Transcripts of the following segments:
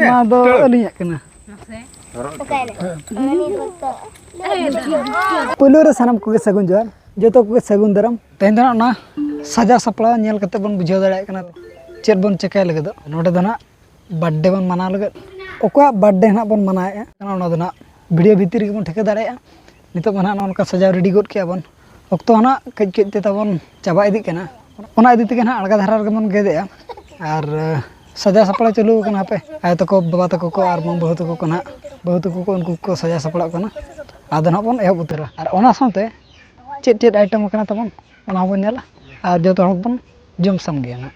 ᱱᱚᱣᱟ ᱫᱚ ᱟᱹᱞᱤᱧᱟᱜ ᱠᱟᱱᱟ ᱯᱳᱭᱞᱳ ᱨᱮ ᱥᱟᱱᱟᱢ ᱠᱚᱜᱮ ᱥᱟᱹᱜᱩᱱ ᱡᱚᱦᱟᱨ ᱡᱚᱛᱚ ᱠᱚᱜᱮ ᱥᱟᱹᱜᱩᱱ ᱫᱟᱨᱟᱢ ᱛᱮᱦᱮᱧ ᱫᱚ ᱚᱱᱟ ᱥᱟᱡᱟᱣ ᱥᱟᱯᱲᱟᱣ ᱧᱮᱞ ᱠᱟᱛᱮ ᱵᱚᱱ ᱵᱩᱡᱷᱟᱹᱣ ᱫᱟᱲᱮᱭᱟᱜ ᱠᱟᱱᱟ ᱪᱮᱫ ᱵᱚᱱ ᱪᱮᱠᱟᱭ ᱞᱟᱹᱜᱤᱫ ᱱᱚᱰᱮ ᱫᱚ ᱱᱟᱜ ᱵᱟᱨᱛᱷᱰे ᱵᱚᱱ ᱢᱟᱱᱟᱣ ᱞᱟᱹᱜᱤᱫ ᱚᱠᱚᱭᱟᱜ ᱵᱟᱨᱛᱷᱰे ᱱᱟᱜ ᱵᱚᱱ ᱢᱟᱱᱟᱣᱮᱫᱼᱟ ᱚᱱᱟ ᱫᱚ ᱱᱟᱜ ᱵᱷᱤᱰᱤᱭᱳ ᱵᱷᱤᱛᱤᱨ ᱨᱮᱜᱮ ᱵᱚᱱ ᱴᱷᱤᱠᱟᱹ ᱫᱟᱲᱮᱭᱟᱜᱼᱟ ᱱᱤᱛᱚᱜ ᱢᱟ ᱱᱟᱜ ᱱᱚᱝᱠᱟ ᱥᱟᱡᱟᱣ ᱨᱮᱰᱤ ᱜᱚᱫ ᱠᱮᱜᱼᱟ ᱵᱚन ᱚᱠᱛᱚ ᱱᱟᱜ ᱠᱟᱹᱡ ᱠᱟᱹᱡ ᱛᱮ ᱛᱟᱵᱚᱱ ᱪᱟᱵᱟ ᱤᱫᱤᱜ ᱠᱟᱱᱟ ᱚᱱᱟ ᱤᱫᱤ ᱛᱮᱜᱮ ᱱᱟᱜ ᱟᱬᱜᱟ ᱫᱷᱟᱨᱟ ᱨᱮᱜᱮ ᱵᱚᱱ ᱜᱮᱫᱮᱜᱼᱟ ᱟᱨ ᱥᱟᱡᱟᱣ ᱥᱟᱯᱲᱟᱣ ᱪᱟᱹᱞᱩ ᱟᱠᱟᱱᱟ ᱦᱟᱯᱮ ᱟᱭᱳ ᱛᱟᱠᱚ ᱵᱟᱵᱟ ᱛᱟᱠᱚ ᱠᱚ ᱟᱨ ᱵᱟᱹᱦᱩ ᱛᱟᱠᱚ ᱠᱚ ᱱᱟᱜ ᱵᱟᱹᱦᱩ ᱛᱟᱠᱚ ᱠᱚ ᱩᱱᱠᱩ ᱠᱚ ᱥᱟᱡᱟᱣ ᱥᱟᱯᱲᱟᱜ ᱠᱟᱱᱟ ᱟᱫᱚ ᱱᱟᱜ ᱵᱚᱱ ᱮᱦᱚᱵ ᱩᱛᱟᱹᱨᱟ ᱟᱨ ᱚᱱᱟ ᱥᱟᱶᱛᱮ ᱪᱮᱫ ᱪᱮᱫ ᱟᱭᱴᱮᱢ ᱠᱟᱱᱟ ᱛᱟᱵᱚᱱ ᱚᱱᱟ ᱦᱚᱸᱵᱚᱱ ᱧᱮᱞᱟ ᱟᱨ ᱡᱚᱛᱚ ᱦᱚᱲ ᱵᱚᱱ ᱡᱚᱢ ᱥᱟᱢᱜᱮᱭᱟ ᱱᱟᱜ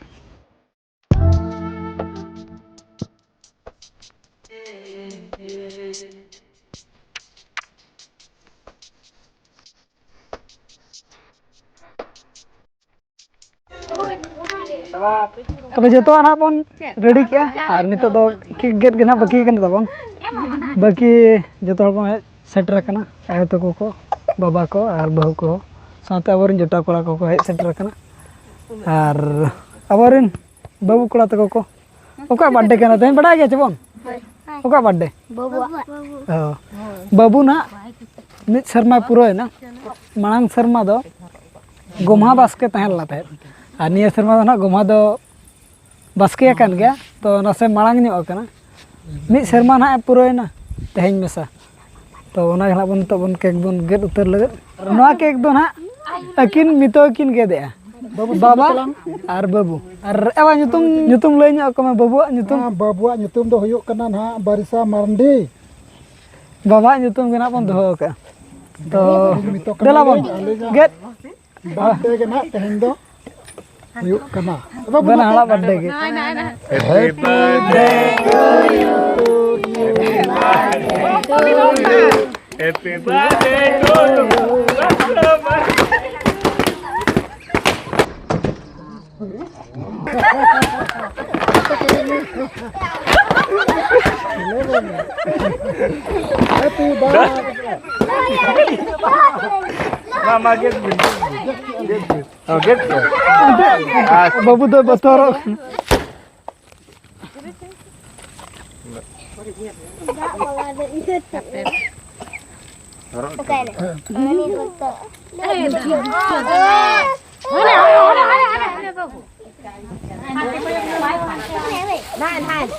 तबे जतो ना बन रेडी किया और नितो दो केक गेट के ना बाकी कन तबन बाकी जतो हर बन सेटर कना आयो तको को बाबा को और बहू को साथे अबरिन जटा कोड़ा को हेज सेटर कना और अबरिन बाबू कोड़ा तको को ओका बर्थडे कना तेन बड़ा गया चबन ओका बर्थडे बाबू ना मित शर्मा पुरो ना मांग शर्मा दो गोमा बास्के तहल लाते और निया शर्मा ना गोमा दो बास्के कान गया तो नसे मांग ᱧᱚᱜ ᱠᱟᱱᱟ ᱢᱤᱫ ᱥᱮᱨᱢᱟ ᱱᱟᱜ ᱯᱩᱨᱟᱹᱭ ᱱᱟ ᱛᱮᱦᱮᱧ ᱢᱮᱥᱟ तो ᱚᱱᱟ ᱜᱮ ᱱᱟᱜ ᱵᱚᱱ ᱛᱚ ᱵᱚᱱ ᱠᱮᱠ ᱵᱚᱱ ᱜᱮᱫ ᱩᱛᱟᱹᱨ ᱞᱟᱹᱜᱤᱫ ᱱᱚᱣᱟ ᱠᱮᱠ ᱫᱚ ᱱᱟᱜ ᱟᱹᱠᱤᱱ ᱢᱤᱛᱚ ᱠᱤᱱ ᱜᱮᱫᱮᱜᱼᱟ बाबा और बाबू और एवा nyutum लay ᱧᱚᱜ ᱠᱚᱢᱟ बाबूᱣᱟᱜ nyutum बाबूआग nyutum दो हुयुग कना ना बारिशा मारंडी बाबाआग nyutum गे ना बन दोहो का तो देला बन गेट बर्थडे के ना तेहेन दो हुयुग कना बना हला बर्थडे के happy birthday to you happy birthday to happy birthday मामा गेट गेट बाबू तो बतरो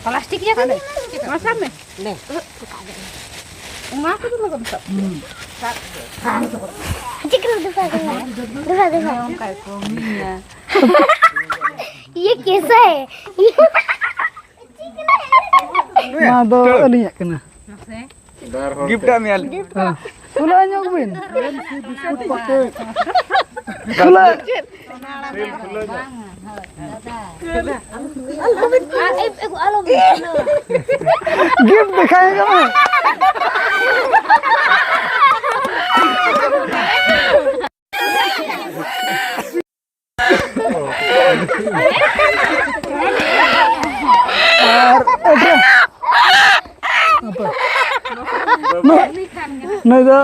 plastic ya kan? Masa me? Le. Umah tu tu macam tu. Cikgu tu pakai. Kayak kominya. ये कैसा है? ᱱᱚᱣᱟ ᱫᱚ ᱟᱹᱞᱤᱧᱟᱜ ᱠᱟᱱᱟ गिफ्ट मियाल ᱠᱷᱩᱞᱟᱹ ᱧᱚᱜ ᱵᱤᱱ ᱠᱷᱩᱞᱟᱹ गिफ्ट दिखाएगा मैं नहीं तो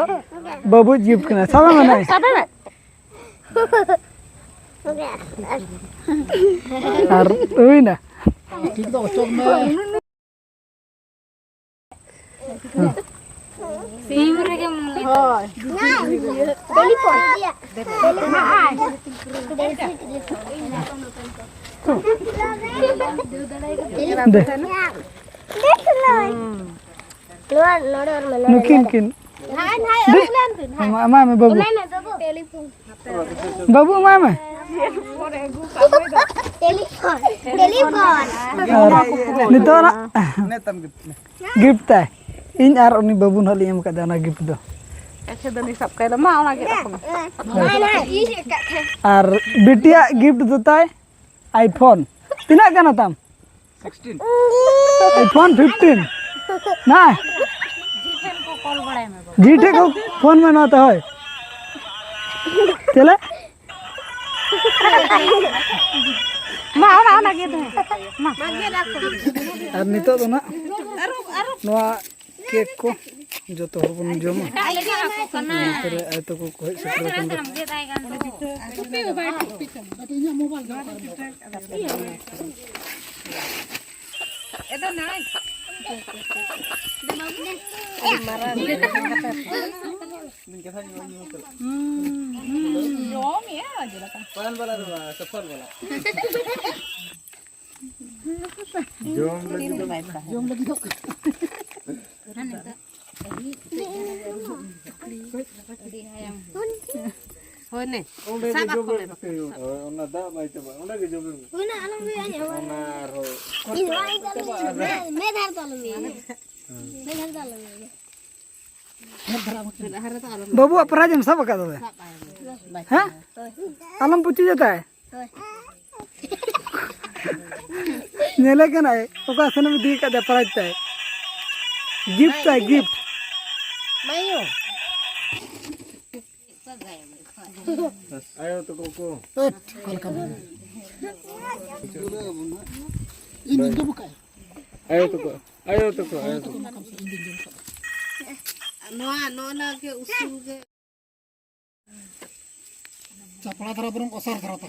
बाबू गिफ्ट करना सब में नहीं और वही ना ठीक तो चल में Sim rege mulai. टेलीफोन नुकिन किन मामा में बाबू बाबू मामा में टेलीफोन टेलीफोन नितो ना गिफ्ट है इन आर उनी बाबू ना लियम का दाना गिफ्ट दो Kasi dani sab kay lama ona kita ko. और बिटिया गिफ्ट देता है आईफोन तीना का ना तम 16 आईफोन 15 ना जीटे को फोन में ना तो है चले Ma ona kita. Ma. और नितो तो ना नवा केक को जो तो बन जमा फिर आय तो को कोई सेटर कर Hoi nih. Onde ge jobe ona da bai te ba onde ge jobe Una alam be anya. ona ro Ini wai dalam. Me dhar dalam ini. Me dhar dalam ini. बाबू अपराध हम सब का दो हैं आलम पूछी जाता है नेले के ना ओका सने में दी का दे अपराध है गिफ्ट है gift Mayo. ayo to koko ini tu bukan. ayo to ayo to No na ke usul ke. Capala thara burung kosar thara tu.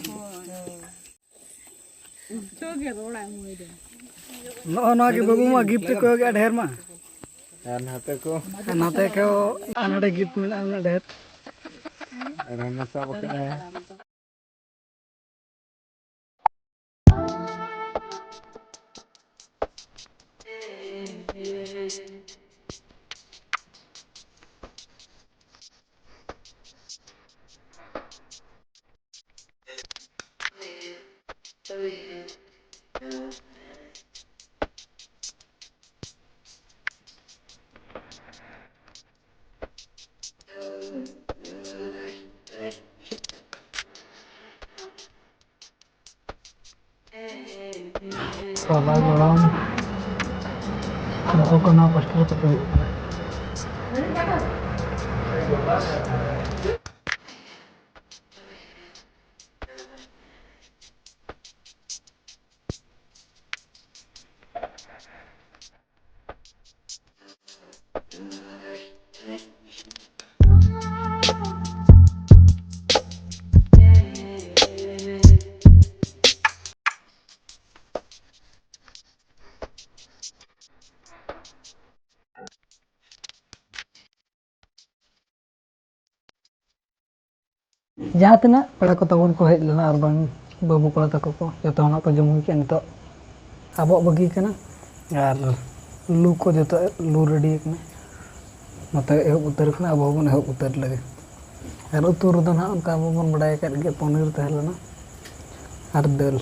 नो नो के बाबू मा गिफ्ट को के ढेर मा nate ko नाते को अनडे गिफ्ट मिला ना ढेर rana sa ba ka साला गरम हमको करना पड़ता है तो जहाँ तना पेड़ा को तबन को हेज लेना और बांग बाबू को तको को जतो हना को जम के नितो आबो बगी कना और लू को जतो लू रेडी कना मते एहब उतर कना आबो बन एहब उतर लगे और उतुर दो ना उनका बन बडाय कर के पनीर तहलना और दाल